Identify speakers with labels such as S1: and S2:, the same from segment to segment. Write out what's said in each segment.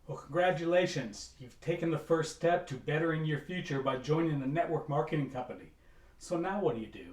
S1: Well, congratulations. You've taken the first step to bettering your future by joining a network marketing company. So now what do you do?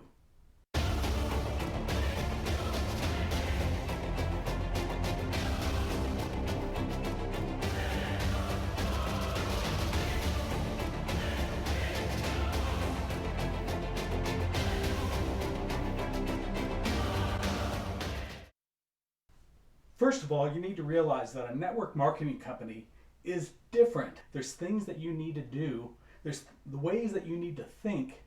S1: First of all, you need to realize that a network marketing company is different. There's things that you need to do, there's the ways that you need to think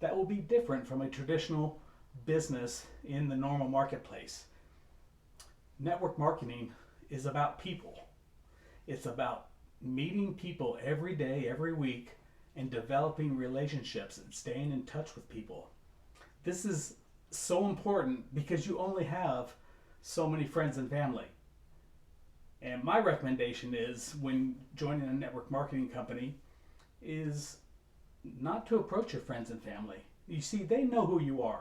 S1: that will be different from a traditional business in the normal marketplace. Network marketing is about people. It's about meeting people every day, every week, and developing relationships and staying in touch with people. This is so important because you only have so many friends and family. And my recommendation is when joining a network marketing company is not to approach your friends and family. You see, they know who you are.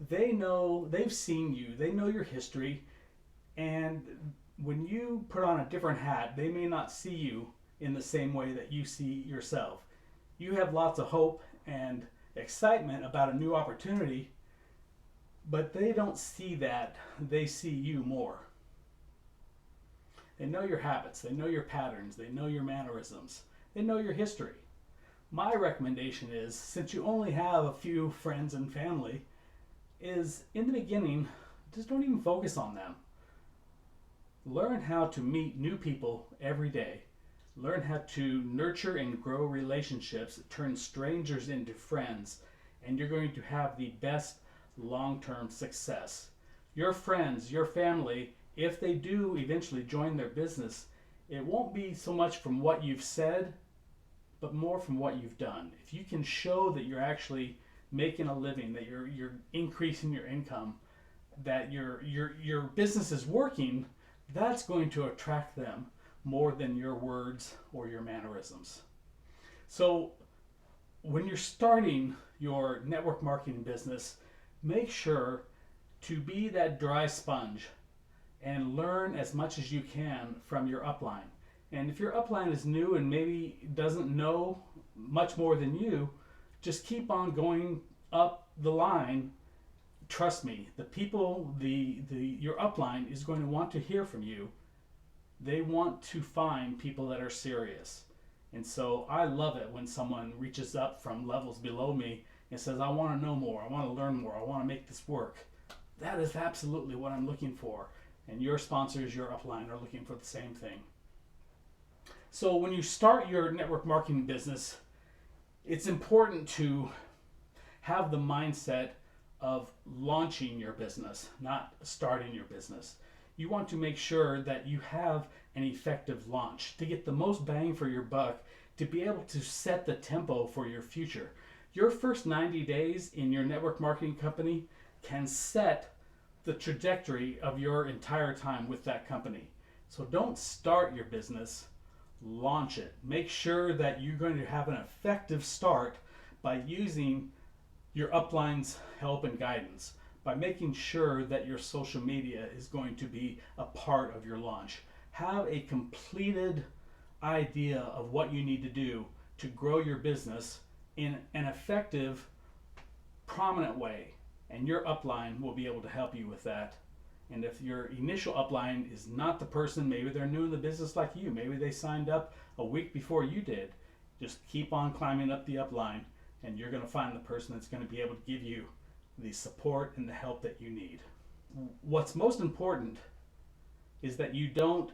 S1: They know, they've seen you, they know your history, and when you put on a different hat, they may not see you in the same way that you see yourself. You have lots of hope and excitement about a new opportunity, but they don't see that. They see you more. They know your habits, they know your patterns, they know your mannerisms, they know your history. My recommendation is, since you only have a few friends and family, is in the beginning, just don't even focus on them. Learn how to meet new people every day. Learn how to nurture and grow relationships, turn strangers into friends, and you're going to have the best long-term success. Your friends, your family, if they do eventually join their business, it won't be so much from what you've said, but more from what you've done. If you can show that you're actually making a living, that you're increasing your income, that your business is working, that's going to attract them more than your words or your mannerisms. So when you're starting your network marketing business, make sure to be that dry sponge and learn as much as you can from your upline. And if your upline is new and maybe doesn't know much more than you, just keep on going up the line. Trust me, the people, your upline is going to want to hear from you. They want to find people that are serious. And so I love it when someone reaches up from levels below me and says, I want to know more, I want to learn more, I want to make this work. That is absolutely what I'm looking for. And your sponsors, your upline, are looking for the same thing. So when you start your network marketing business, it's important to have the mindset of launching your business, not starting your business. You want to make sure that you have an effective launch to get the most bang for your buck, to be able to set the tempo for your future. Your first 90 days in your network marketing company can set the trajectory of your entire time with that company. So don't start your business, launch it. Make sure that you're going to have an effective start by using your upline's help and guidance, by making sure that your social media is going to be a part of your launch. Have a completed idea of what you need to do to grow your business in an effective, prominent way, and your upline will be able to help you with that. And if your initial upline is not the person, maybe they're new in the business like you, maybe they signed up a week before you did, just keep on climbing up the upline, and you're going to find the person that's going to be able to give you the support and the help that you need. What's most important is that you don't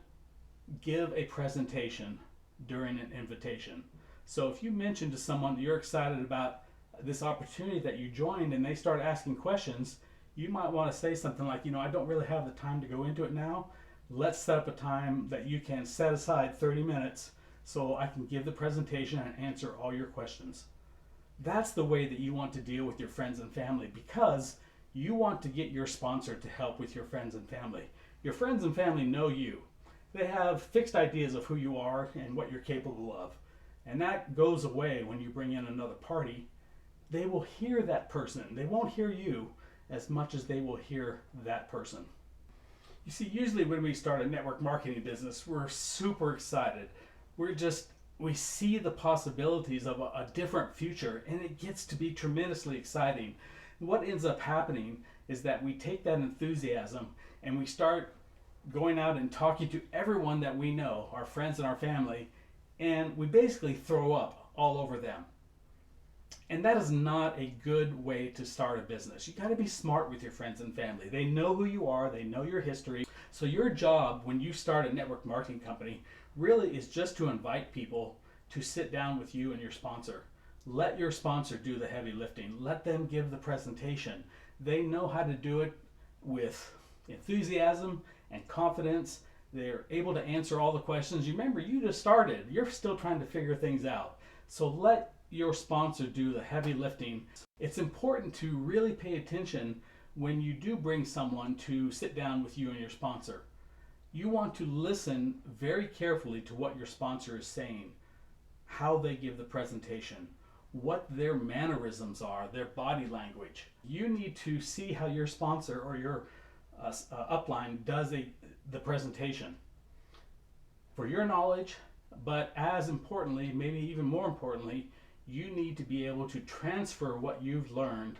S1: give a presentation during an invitation. So if you mention to someone that you're excited about this opportunity that you joined and they start asking questions, you might want to say something like, I don't really have the time to go into it now. Let's set up a time that you can set aside 30 minutes so I can give the presentation and answer all your questions. That's the way that you want to deal with your friends and family, because you want to get your sponsor to help with your friends and family. Your friends and family know you. They have fixed ideas of who you are and what you're capable of. And that goes away when you bring in another party. They will hear that person. They won't hear you as much as they will hear that person. You see, usually when we start a network marketing business, we're super excited. We see the possibilities of a different future, and it gets to be tremendously exciting. What ends up happening is that we take that enthusiasm and we start going out and talking to everyone that we know, our friends and our family, and we basically throw up all over them. And that is not a good way to start a business. You got to be smart with your friends and family. They know who you are, they know your history. So your job when you start a network marketing company really is just to invite people to sit down with you and your sponsor. Let your sponsor do the heavy lifting. Let them give the presentation. They know how to do it with enthusiasm and confidence. They're able to answer all the questions. You remember, you just started. You're still trying to figure things out. So let your sponsor do the heavy lifting. It's important to really pay attention when you do bring someone to sit down with you and your sponsor. You want to listen very carefully to what your sponsor is saying, how they give the presentation, what their mannerisms are, their body language. You need to see how your sponsor or your upline does the presentation for your knowledge, but as importantly, maybe even more importantly, you need to be able to transfer what you've learned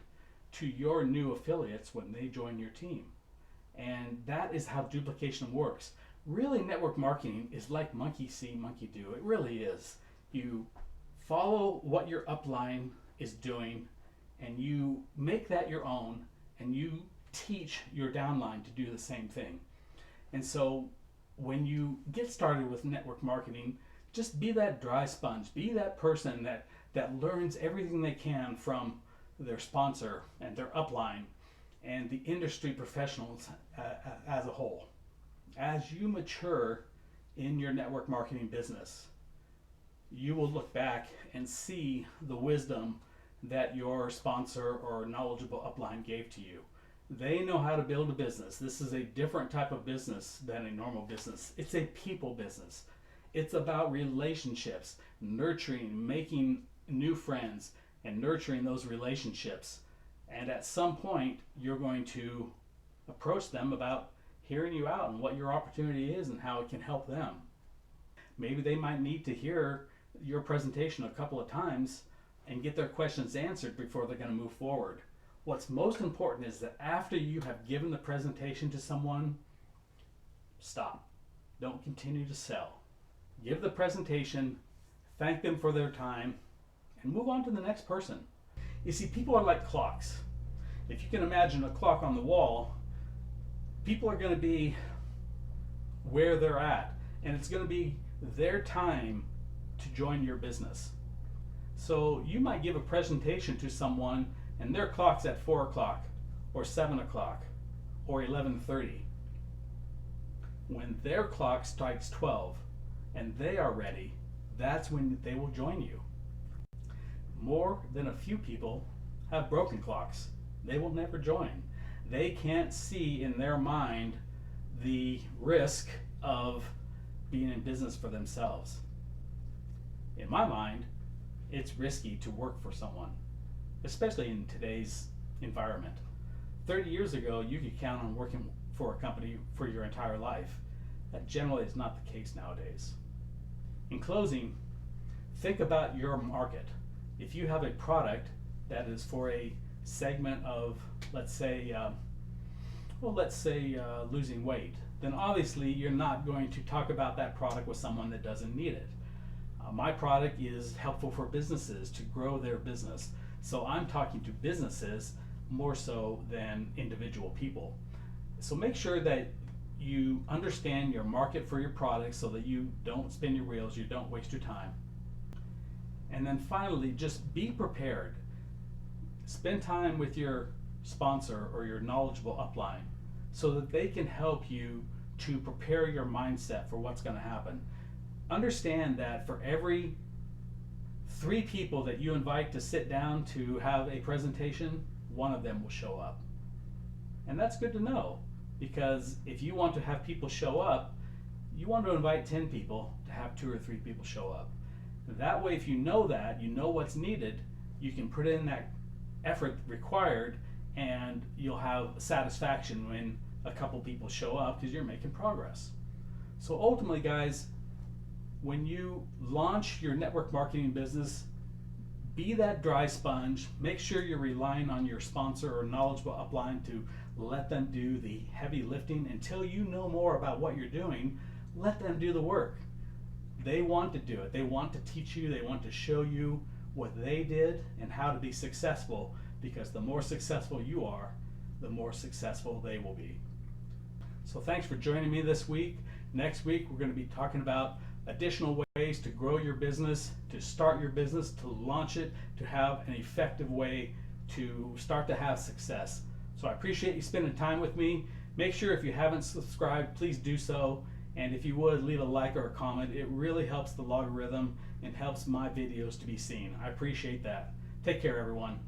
S1: to your new affiliates when they join your team. And that is how duplication works. Really, network marketing is like monkey see, monkey do. It really is. You follow what your upline is doing and you make that your own, and you teach your downline to do the same thing. And so when you get started with network marketing, just be that dry sponge. Be that person that learns everything they can from their sponsor and their upline and the industry professionals as a whole. As you mature in your network marketing business, you will look back and see the wisdom that your sponsor or knowledgeable upline gave to you. They know how to build a business. This is a different type of business than a normal business. It's a people business. It's about relationships, nurturing, making new friends, and nurturing those relationships. And at some point, you're going to approach them about hearing you out and what your opportunity is and how it can help them. Maybe they might need to hear your presentation a couple of times and get their questions answered before they're going to move forward. What's most important is that after you have given the presentation to someone, stop. Don't continue to sell. Give the presentation, thank them for their time, and move on to the next person. You see, people are like clocks. If you can imagine a clock on the wall, people are going to be where they're at, and it's going to be their time to join your business. So you might give a presentation to someone and their clock's at 4 o'clock or 7 o'clock or 11:30. When their clock strikes 12 and they are ready, that's when they will join you. More than a few people have broken clocks. They will never join. They can't see in their mind the risk of being in business for themselves. In my mind, it's risky to work for someone, especially in today's environment. 30 years ago, you could count on working for a company for your entire life. That generally is not the case nowadays. In closing, think about your market. If you have a product that is for a segment of, let's say losing weight, then obviously you're not going to talk about that product with someone that doesn't need it. My product is helpful for businesses to grow their business. So I'm talking to businesses more so than individual people. So make sure that you understand your market for your product so that you don't spin your wheels, you don't waste your time. And then finally, just be prepared. Spend time with your sponsor or your knowledgeable upline so that they can help you to prepare your mindset for what's going to happen. Understand that for every 3 people that you invite to sit down to have a presentation, 1 of them will show up. And that's good to know, because if you want to have people show up, you want to invite 10 people to have 2 or 3 people show up. That way, if you know that, you know what's needed, you can put in that effort required, and you'll have satisfaction when a couple people show up because you're making progress. So ultimately, guys, when you launch your network marketing business, be that dry sponge. Make sure you're relying on your sponsor or knowledgeable upline to let them do the heavy lifting until you know more about what you're doing. Let them do the work. They want to do it. They want to teach you. They want to show you what they did and how to be successful, because the more successful you are, the more successful they will be. So thanks for joining me this week. Next week, we're going to be talking about additional ways to grow your business, to start your business, to launch it, to have an effective way to start to have success. So I appreciate you spending time with me. Make sure if you haven't subscribed, please do so. And if you would, leave a like or a comment. It really helps the logarithm and helps my videos to be seen. I appreciate that. Take care, everyone.